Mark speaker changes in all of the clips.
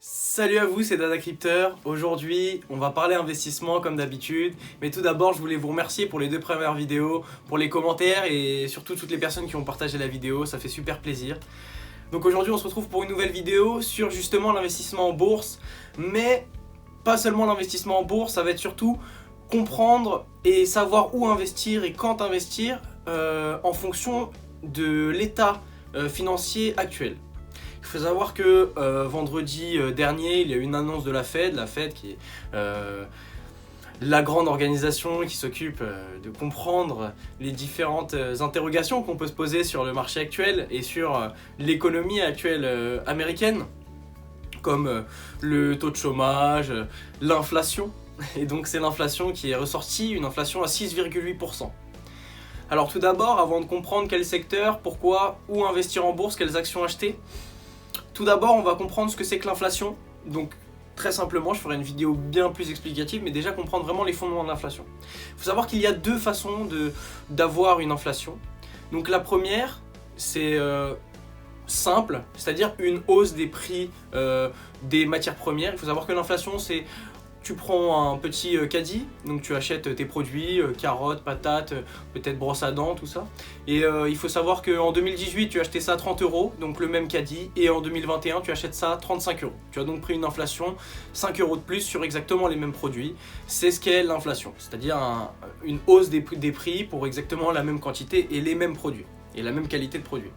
Speaker 1: Salut à vous, c'est Dada Crypteur. Aujourd'hui, on va parler investissement comme d'habitude. Mais tout d'abord, je voulais vous remercier pour les 2 premières vidéos, pour les commentaires et surtout toutes les personnes qui ont partagé la vidéo. Ça fait super plaisir. Donc aujourd'hui, on se retrouve pour une nouvelle vidéo sur justement l'investissement en bourse. Mais pas seulement l'investissement en bourse, ça va être surtout comprendre et savoir où investir et quand investir en fonction de l'état financier actuel. Il faut savoir que vendredi dernier, il y a eu une annonce de la Fed qui est la grande organisation qui s'occupe de comprendre les différentes interrogations qu'on peut se poser sur le marché actuel et sur l'économie actuelle américaine, comme le taux de chômage, l'inflation. Et donc c'est l'inflation qui est ressortie, une inflation à 6,8%. Alors tout d'abord, avant de comprendre quel secteur, pourquoi, où investir en bourse, quelles actions acheter, tout d'abord, on va comprendre ce que c'est que l'inflation. Donc, très simplement, je ferai une vidéo bien plus explicative, mais déjà comprendre vraiment les fondements de l'inflation. Il faut savoir qu'il y a 2 façons d'avoir une inflation. Donc, la première, c'est simple, c'est-à-dire une hausse des prix des matières premières. Il faut savoir que l'inflation, c'est... Tu prends un petit caddie, donc tu achètes tes produits, carottes, patates, peut-être brosse à dents, tout ça. Et il faut savoir qu'en 2018, tu as acheté ça à 30 €, donc le même caddie, et en 2021, tu achètes ça à 35 €. Tu as donc pris une inflation, 5 € de plus sur exactement les mêmes produits. C'est ce qu'est l'inflation, c'est-à-dire une hausse des prix pour exactement la même quantité et les mêmes produits, et la même qualité de produit.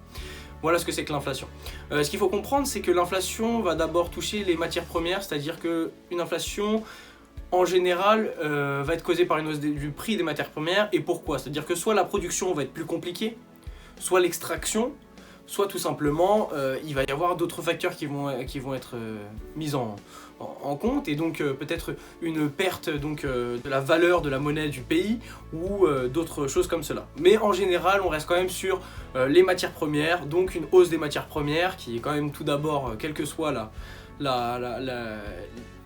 Speaker 1: Voilà ce que c'est que l'inflation. Ce qu'il faut comprendre, c'est que l'inflation va d'abord toucher les matières premières, c'est-à-dire qu'une inflation, en général, va être causée par une hausse du prix des matières premières. Et pourquoi? C'est-à-dire que soit la production va être plus compliquée, soit l'extraction, soit tout simplement, il va y avoir d'autres facteurs qui vont être mis en compte, et donc peut-être une perte de la valeur de la monnaie du pays ou d'autres choses comme cela. Mais en général, on reste quand même sur les matières premières, donc une hausse des matières premières qui est quand même tout d'abord, quelle que soit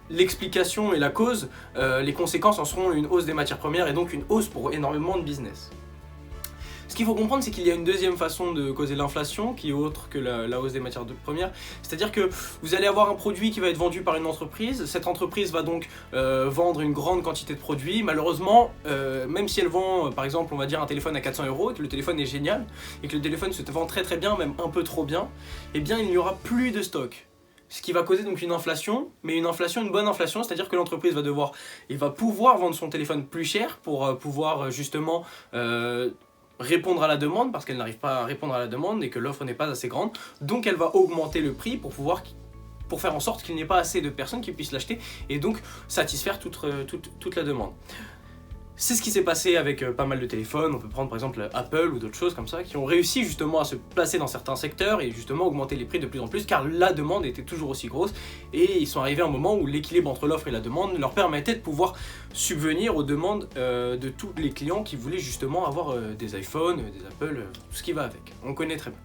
Speaker 1: l'explication et la cause, les conséquences en seront une hausse des matières premières et donc une hausse pour énormément de business. Ce qu'il faut comprendre, c'est qu'il y a une deuxième façon de causer l'inflation qui est autre que la hausse des matières premières. C'est-à-dire que vous allez avoir un produit qui va être vendu par une entreprise. Cette entreprise va donc vendre une grande quantité de produits. Malheureusement, même si elle vend, par exemple, on va dire un téléphone à 400 € et que le téléphone est génial et que le téléphone se vend très très bien, même un peu trop bien, eh bien il n'y aura plus de stock. Ce qui va causer donc une inflation, mais une bonne inflation, c'est-à-dire que l'entreprise va pouvoir vendre son téléphone plus cher pour pouvoir justement répondre à la demande, parce qu'elle n'arrive pas à répondre à la demande et que l'offre n'est pas assez grande. Donc elle va augmenter le prix pour faire en sorte qu'il n'y ait pas assez de personnes qui puissent l'acheter et donc satisfaire toute la demande. C'est ce qui s'est passé avec pas mal de téléphones. On peut prendre par exemple Apple ou d'autres choses comme ça qui ont réussi justement à se placer dans certains secteurs et justement augmenter les prix de plus en plus car la demande était toujours aussi grosse, et ils sont arrivés à un moment où l'équilibre entre l'offre et la demande leur permettait de pouvoir subvenir aux demandes de tous les clients qui voulaient justement avoir des iPhones, des Apple, tout ce qui va avec. On connaît très bien.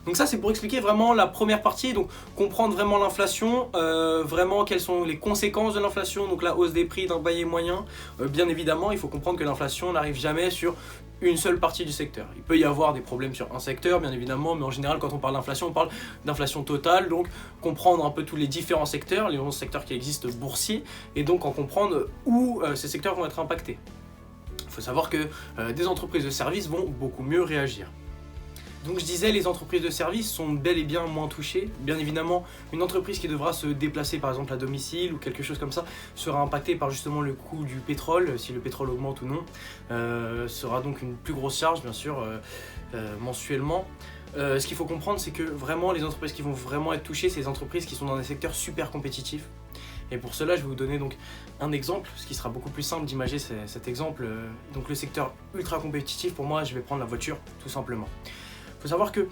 Speaker 1: Donc ça, c'est pour expliquer vraiment la première partie, donc comprendre vraiment l'inflation, vraiment quelles sont les conséquences de l'inflation, donc la hausse des prix d'un bail moyen. Bien évidemment, il faut comprendre que l'inflation n'arrive jamais sur une seule partie du secteur. Il peut y avoir des problèmes sur un secteur, bien évidemment, mais en général, quand on parle d'inflation, on parle d'inflation totale, donc comprendre un peu tous les différents secteurs, les 11 secteurs qui existent boursiers, et donc en comprendre où ces secteurs vont être impactés. Il faut savoir que des entreprises de services vont beaucoup mieux réagir. Donc je disais, les entreprises de services sont bel et bien moins touchées. Bien évidemment, une entreprise qui devra se déplacer par exemple à domicile ou quelque chose comme ça sera impactée par justement le coût du pétrole, si le pétrole augmente ou non. Sera donc une plus grosse charge bien sûr mensuellement. Ce qu'il faut comprendre, c'est que vraiment les entreprises qui vont vraiment être touchées, c'est les entreprises qui sont dans des secteurs super compétitifs. Et pour cela, je vais vous donner donc un exemple, ce qui sera beaucoup plus simple d'imager cet exemple. Donc le secteur ultra compétitif, pour moi, je vais prendre la voiture tout simplement. Il faut savoir que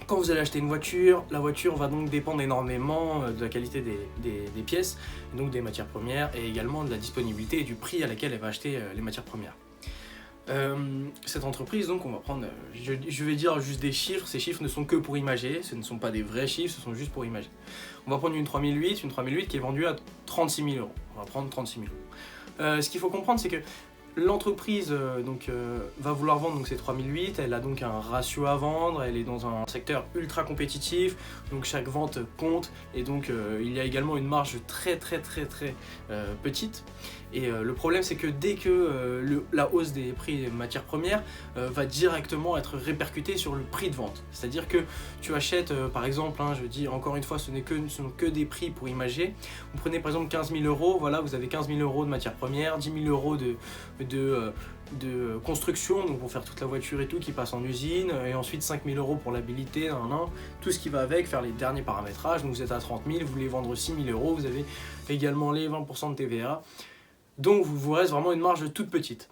Speaker 1: quand vous allez acheter une voiture, la voiture va donc dépendre énormément de la qualité des pièces, donc des matières premières, et également de la disponibilité et du prix à laquelle elle va acheter les matières premières. Cette entreprise, donc on va prendre, je vais dire juste des chiffres, ces chiffres ne sont que pour imager, ce ne sont pas des vrais chiffres, ce sont juste pour imager. On va prendre une 3008 qui est vendue à 36 000 €, on va prendre 36 000 €. Ce qu'il faut comprendre, c'est que l'entreprise va vouloir vendre donc, ses 3008, elle a donc un ratio à vendre, elle est dans un secteur ultra compétitif, donc chaque vente compte, et donc il y a également une marge très petite. Et le problème c'est que dès que la hausse des prix des matières premières va directement être répercutée sur le prix de vente. C'est-à-dire que tu achètes par exemple, je dis encore une fois, ce sont que des prix pour imager. Vous prenez par exemple 15 000 €, voilà, vous avez 15 000 € de matières premières, 10 000 € de construction, donc pour faire toute la voiture et tout qui passe en usine, et ensuite 5 000 € pour l'habilité, tout ce qui va avec, faire les derniers paramétrages, donc vous êtes à 30 000, vous voulez vendre 6 000 €, vous avez également les 20% de TVA. Donc vous reste vraiment une marge toute petite.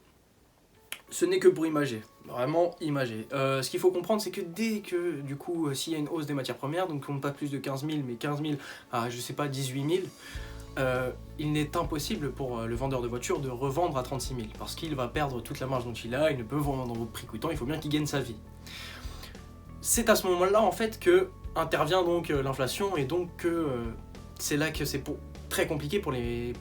Speaker 1: Ce n'est que pour imager, vraiment imager. Ce qu'il faut comprendre, c'est que dès que, du coup, s'il y a une hausse des matières premières, donc on pas plus de 15 000, mais 15 000 à, je sais pas, 18 000, il n'est impossible pour le vendeur de voitures de revendre à 36 000, parce qu'il va perdre toute la marge dont il a, il ne peut vendre au prix coûtant, il faut bien qu'il gagne sa vie. C'est à ce moment-là, en fait, que intervient donc l'inflation, et donc que c'est là que c'est très compliqué pour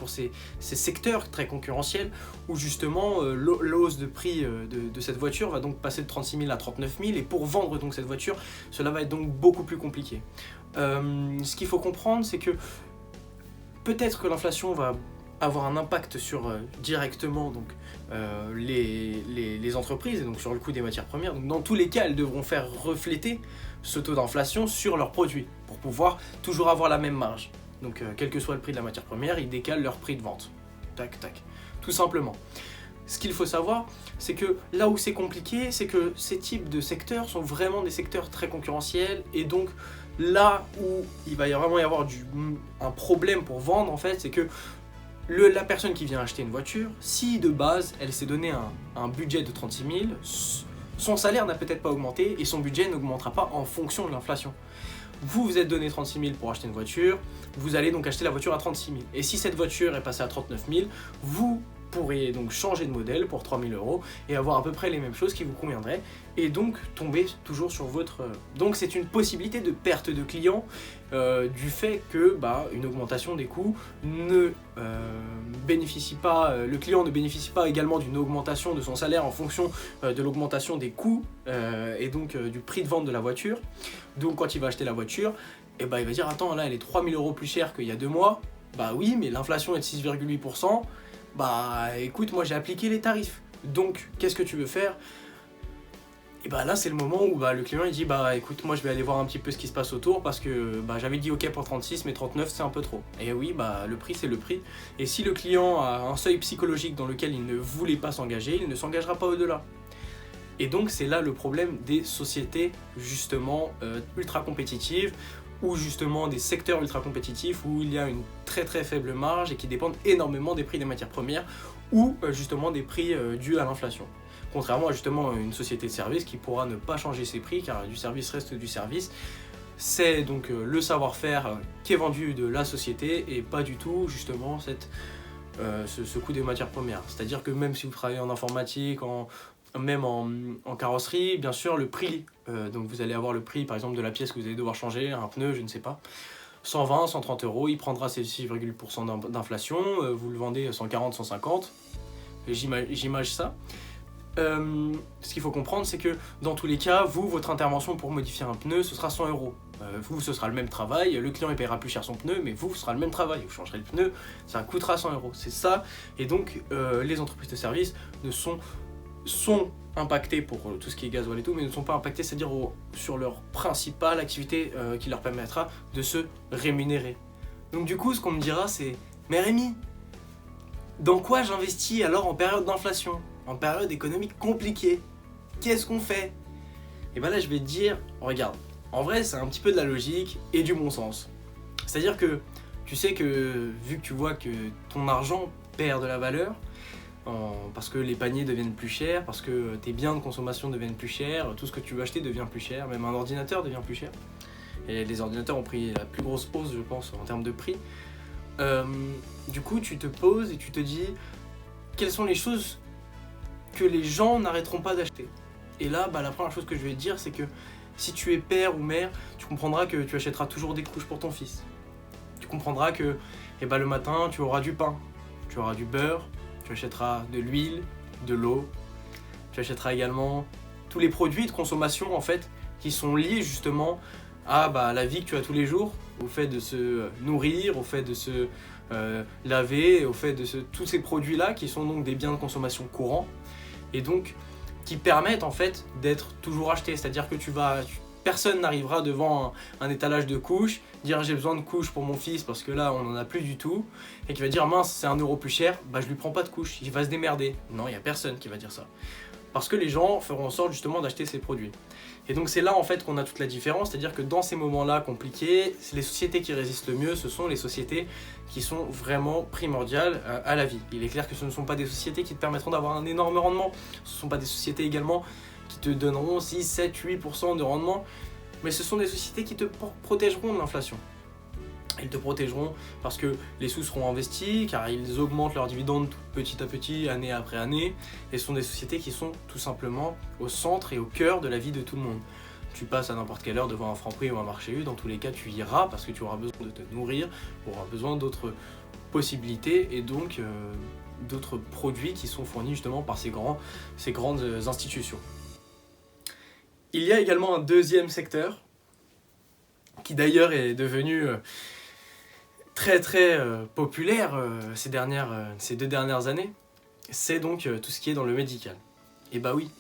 Speaker 1: ces secteurs très concurrentiels où justement la hausse de prix de cette voiture va donc passer de 36 000 à 39 000 et pour vendre donc cette voiture, cela va être donc beaucoup plus compliqué. Ce qu'il faut comprendre, c'est que peut-être que l'inflation va avoir un impact sur directement donc, les entreprises et donc sur le coût des matières premières. Donc, dans tous les cas, elles devront faire refléter ce taux d'inflation sur leurs produits pour pouvoir toujours avoir la même marge. Donc quel que soit le prix de la matière première, ils décalent leur prix de vente. Tac, tac. Tout simplement. Ce qu'il faut savoir, c'est que là où c'est compliqué, c'est que ces types de secteurs sont vraiment des secteurs très concurrentiels et donc là où il va vraiment y avoir un problème pour vendre en fait, c'est que la personne qui vient acheter une voiture, si de base elle s'est donné un budget de 36 000, son salaire n'a peut-être pas augmenté et son budget n'augmentera pas en fonction de l'inflation. Vous êtes donné 36 000 pour acheter une voiture, vous allez donc acheter la voiture à 36 000. Et si cette voiture est passée à 39 000, vous pourriez donc changer de modèle pour 3 000 € et avoir à peu près les mêmes choses qui vous conviendraient et donc tomber toujours sur votre... Donc c'est une possibilité de perte de clients du fait que une augmentation des coûts ne bénéficie pas, le client ne bénéficie pas également d'une augmentation de son salaire en fonction de l'augmentation des coûts et donc du prix de vente de la voiture. Donc quand il va acheter la voiture, il va dire attends là elle est 3 000 € plus chère qu'il y a 2 mois. Bah oui mais l'inflation est de 6,8%. Bah écoute, moi j'ai appliqué les tarifs, donc qu'est-ce que tu veux faire? Et là c'est le moment où le client il dit écoute, moi je vais aller voir un petit peu ce qui se passe autour parce que j'avais dit ok pour 36 mais 39 c'est un peu trop. Et oui le prix c'est le prix, et si le client a un seuil psychologique dans lequel il ne voulait pas s'engager, il ne s'engagera pas au-delà. Et donc c'est là le problème des sociétés justement ultra compétitives, ou justement des secteurs ultra compétitifs où il y a une très faible marge et qui dépendent énormément des prix des matières premières ou justement des prix dus à l'inflation. Contrairement à justement une société de service qui pourra ne pas changer ses prix car du service reste du service. C'est donc le savoir-faire qui est vendu de la société et pas du tout justement ce coût des matières premières. C'est-à-dire que même si vous travaillez en informatique, même en carrosserie, bien sûr, le prix, donc vous allez avoir le prix par exemple de la pièce que vous allez devoir changer, un pneu, je ne sais pas, 120, 130 €, il prendra ses 6,% d'inflation, vous le vendez 140, 150, j'imagine ça. Ce qu'il faut comprendre, c'est que dans tous les cas, votre intervention pour modifier un pneu, ce sera 100 €. Ce sera le même travail, le client il paiera plus cher son pneu, mais ce sera le même travail, vous changerez le pneu, ça coûtera 100 €. C'est ça, et donc les entreprises de service sont impactés pour tout ce qui est gasoil et tout, mais ne sont pas impactés, c'est-à-dire sur leur principale activité qui leur permettra de se rémunérer. Donc du coup, ce qu'on me dira, c'est « Mais Rémi, dans quoi j'investis alors en période d'inflation, en période économique compliquée? Qu'est-ce qu'on fait ?» Et là, je vais te dire, regarde, en vrai, c'est un petit peu de la logique et du bon sens. C'est-à-dire que tu sais que, vu que tu vois que ton argent perd de la valeur, parce que les paniers deviennent plus chers, parce que tes biens de consommation deviennent plus chers, tout ce que tu veux acheter devient plus cher, même un ordinateur devient plus cher. Et les ordinateurs ont pris la plus grosse hausse, je pense, en termes de prix. Du coup, tu te poses et tu te dis quelles sont les choses que les gens n'arrêteront pas d'acheter. Et là, la première chose que je vais te dire, c'est que si tu es père ou mère, tu comprendras que tu achèteras toujours des couches pour ton fils. Tu comprendras que le matin, tu auras du pain, tu auras du beurre, tu achèteras de l'huile, de l'eau. Tu achèteras également tous les produits de consommation en fait qui sont liés justement à la vie que tu as tous les jours, au fait de se nourrir, au fait de se laver, au fait de tous ces produits-là qui sont donc des biens de consommation courants et donc qui permettent en fait d'être toujours achetés. C'est-à-dire que personne n'arrivera devant un étalage de couches, dire j'ai besoin de couches pour mon fils parce que là on n'en a plus du tout, et qui va dire mince c'est 1 euro plus cher, bah je lui prends pas de couches, il va se démerder. Non, il n'y a personne qui va dire ça. Parce que les gens feront en sorte justement d'acheter ces produits. Et donc c'est là en fait qu'on a toute la différence, c'est-à-dire que dans ces moments-là compliqués, les sociétés qui résistent le mieux, ce sont les sociétés qui sont vraiment primordiales à la vie. Il est clair que ce ne sont pas des sociétés qui te permettront d'avoir un énorme rendement, ce ne sont pas des sociétés également qui te donneront 6, 7, 8% de rendement, mais ce sont des sociétés qui te protégeront de l'inflation. Ils te protégeront parce que les sous seront investis, car ils augmentent leurs dividendes petit à petit, année après année, et ce sont des sociétés qui sont tout simplement au centre et au cœur de la vie de tout le monde. Tu passes à n'importe quelle heure devant un Franprix ou un marché U, dans tous les cas tu iras parce que tu auras besoin de te nourrir, tu auras besoin d'autres possibilités et donc d'autres produits qui sont fournis justement par ces grandes institutions. Il y a également un deuxième secteur qui d'ailleurs est devenu très populaire ces 2 dernières années, c'est donc tout ce qui est dans le médical. Et bah oui,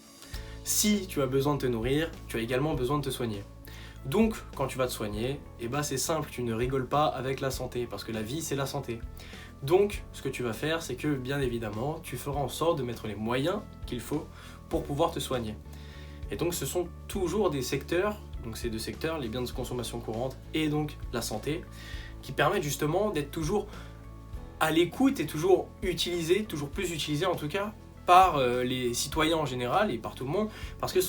Speaker 1: si tu as besoin de te nourrir, tu as également besoin de te soigner. Donc quand tu vas te soigner, et bah c'est simple, tu ne rigoles pas avec la santé, parce que la vie c'est la santé. Donc ce que tu vas faire, c'est que bien évidemment, tu feras en sorte de mettre les moyens qu'il faut pour pouvoir te soigner. Et donc ce sont toujours des secteurs, donc ces 2 secteurs, les biens de consommation courante et donc la santé, qui permettent justement d'être toujours à l'écoute et toujours plus utilisés en tout cas, par les citoyens en général et par tout le monde, parce que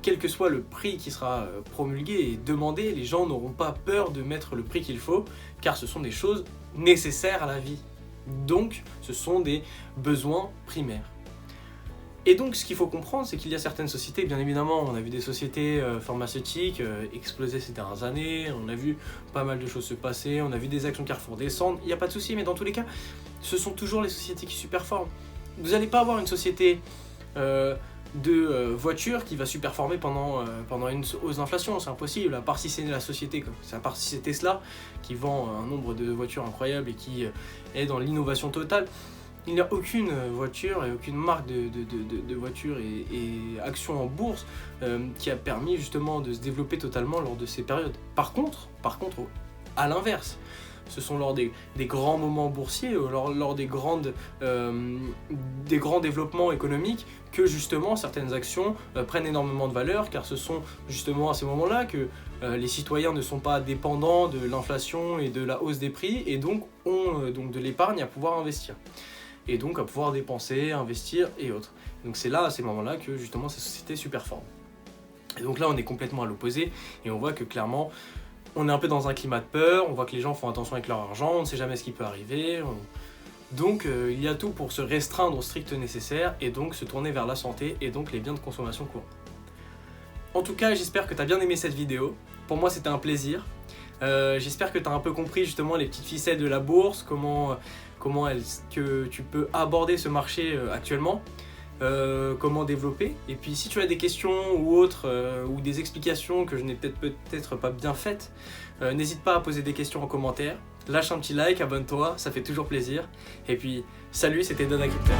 Speaker 1: quel que soit le prix qui sera promulgué et demandé, les gens n'auront pas peur de mettre le prix qu'il faut, car ce sont des choses nécessaires à la vie. Donc ce sont des besoins primaires. Et donc ce qu'il faut comprendre, c'est qu'il y a certaines sociétés, bien évidemment, on a vu des sociétés pharmaceutiques exploser ces dernières années, on a vu pas mal de choses se passer, on a vu des actions Carrefour descendre, il n'y a pas de souci, mais dans tous les cas, ce sont toujours les sociétés qui superforment. Vous n'allez pas avoir une société de voitures qui va superformer pendant une hausse d'inflation, c'est impossible, à part si c'est Tesla qui vend un nombre de voitures incroyable et qui est dans l'innovation totale. Il n'y a aucune voiture et aucune marque de voiture et action en bourse qui a permis justement de se développer totalement lors de ces périodes. Par contre, à l'inverse, ce sont lors des grands moments boursiers, lors des grands développements économiques que justement certaines actions prennent énormément de valeur, car ce sont justement à ces moments-là que les citoyens ne sont pas dépendants de l'inflation et de la hausse des prix et donc ont donc de l'épargne à pouvoir investir. Et donc à pouvoir dépenser, investir et autres. Donc c'est là, à ces moments-là, que justement ces sociétés superforment. Et donc là, on est complètement à l'opposé, et on voit que clairement, on est un peu dans un climat de peur, on voit que les gens font attention avec leur argent, on ne sait jamais ce qui peut arriver. Donc il y a tout pour se restreindre au strict nécessaire, et donc se tourner vers la santé, et donc les biens de consommation courante. En tout cas, j'espère que tu as bien aimé cette vidéo. Pour moi, c'était un plaisir. J'espère que tu as un peu compris justement les petites ficelles de la bourse, comment est-ce que tu peux aborder ce marché actuellement, comment développer. Et puis si tu as des questions ou autres, ou des explications que je n'ai peut-être pas bien faites, n'hésite pas à poser des questions en commentaire. Lâche un petit like, abonne-toi, ça fait toujours plaisir. Et puis salut, c'était Don Crypter.